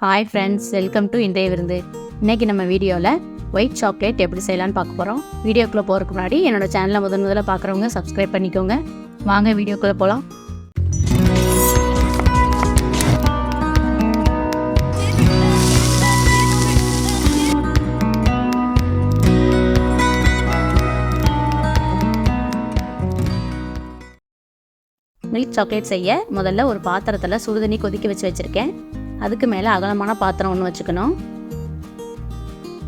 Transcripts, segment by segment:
Hi friends, welcome to இன்றைய விருந்து. இன்றைக்கி நம்ம வீடியோவில் ஒயிட் சாக்லேட் எப்படி செய்யலான்னு பார்க்க போகிறோம். வீடியோக்குள்ளே போகிறதுக்கு முன்னாடி என்னோடய சேனலை முதல்ல பார்க்குறவங்க சப்ஸ்கிரைப் பண்ணிக்கோங்க. வாங்க வீடியோக்குள்ளே போகலாம். மில்க் சாக்லேட் செய்ய முதல்ல ஒரு பாத்திரத்தில் சுடுதண்ணி கொதிக்க வச்சுருக்கேன். அதுக்கு மேலே அகலமான பாத்திரம் ஒன்று வச்சுக்கணும்.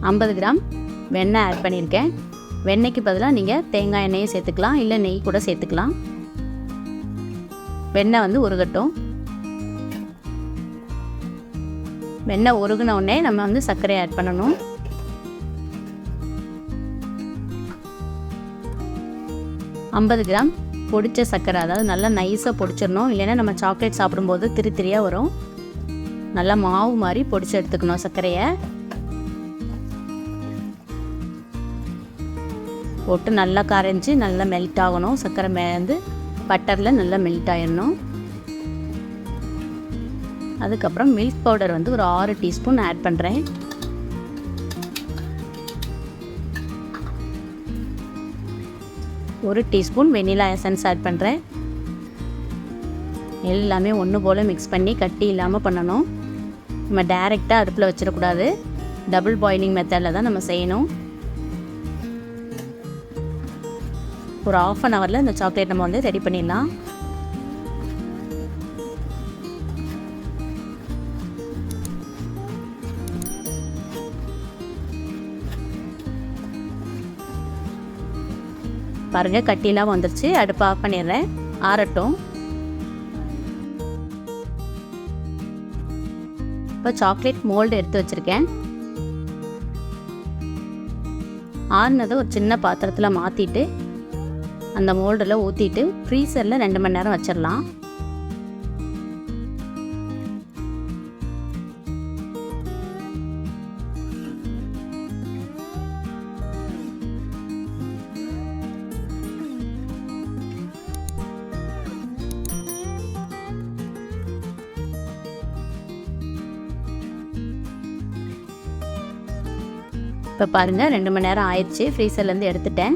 50 கிராம் வெண்ணெய் ஆட் பண்ணியிருக்கேன். வெண்ணெய்க்கு பதிலாக நீங்கள் தேங்காய் எண்ணெயை சேர்த்துக்கலாம், இல்லை நெய் கூட சேர்த்துக்கலாம். வெண்ணெய் உருகட்டும். வெண்ணெய் உருகின உடனே நம்ம சர்க்கரை ஆட் பண்ணணும். ஐம்பது கிராம் பொடிச்ச சர்க்கரை, அதாவது நல்லா நைஸாக பொடிச்சிடணும், இல்லைன்னா நம்ம சாக்லேட் சாப்பிடும்போது திரியாக வரும். நல்லா மாவு மாதிரி பொடிச்சு எடுத்துக்கணும். சர்க்கரையை போட்டு நல்லா கரைஞ்சி நல்லா மெல்ட் ஆகணும். சர்க்கரை பட்டரில் நல்லா மெல்ட் ஆகிடணும். அதுக்கப்புறம் மில்க் பவுடர் ஒரு 6 டீஸ்பூன் ஆட் பண்ணுறேன். ஒரு டீஸ்பூன் வெனிலா எசன்ஸ் ஆட் பண்ணுறேன். எல்லாமே ஒன்று போல் மிக்ஸ் பண்ணி கட்டி இல்லாமல் பண்ணணும். நம்ம டைரெக்டாக அடுப்பில் வச்சிடக்கூடாது. டபுள் பாயிலிங் மெத்தடில் தான் நம்ம செய்யணும். ஒரு 1/2 ஹவரில் இந்த சாக்லேட் நம்ம ரெடி பண்ணிடலாம். பாருங்கள், கட்டிலாம் வந்துருச்சு. அடுப்பு ஆஃப் பண்ணிடுறேன், ஆறட்டும். இப்போ சாக்லேட் மோல்டு எடுத்து வச்சுருக்கேன். ஆறுனதை ஒரு சின்ன பாத்திரத்தில் மாற்றிட்டு அந்த மோல்டில் ஊற்றிட்டு ஃப்ரீசரில் 2 மணி நேரம் வச்சிடலாம். இப்போ பாருங்கள், 2 மணி நேரம் ஆயிடுச்சு. ஃப்ரீசர்லேருந்து எடுத்துட்டேன்.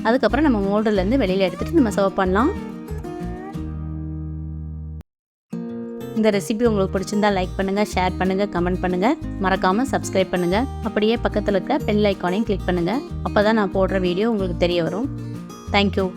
அதுக்கப்புறம் நம்ம மோல்டுலேருந்து வெளியில் எடுத்துகிட்டு நம்ம சர்வ் பண்ணலாம். இந்த ரெசிபி உங்களுக்கு பிடிச்சிருந்தா லைக் பண்ணுங்கள், ஷேர் பண்ணுங்கள், கமெண்ட் பண்ணுங்கள். மறக்காமல் சப்ஸ்கிரைப் பண்ணுங்கள். அப்படியே பக்கத்தில் இருக்க பெல் ஐக்கானையும் கிளிக் பண்ணுங்கள். அப்போ தான் நான் போடுற வீடியோ உங்களுக்கு தெரிய வரும். தேங்க்யூ.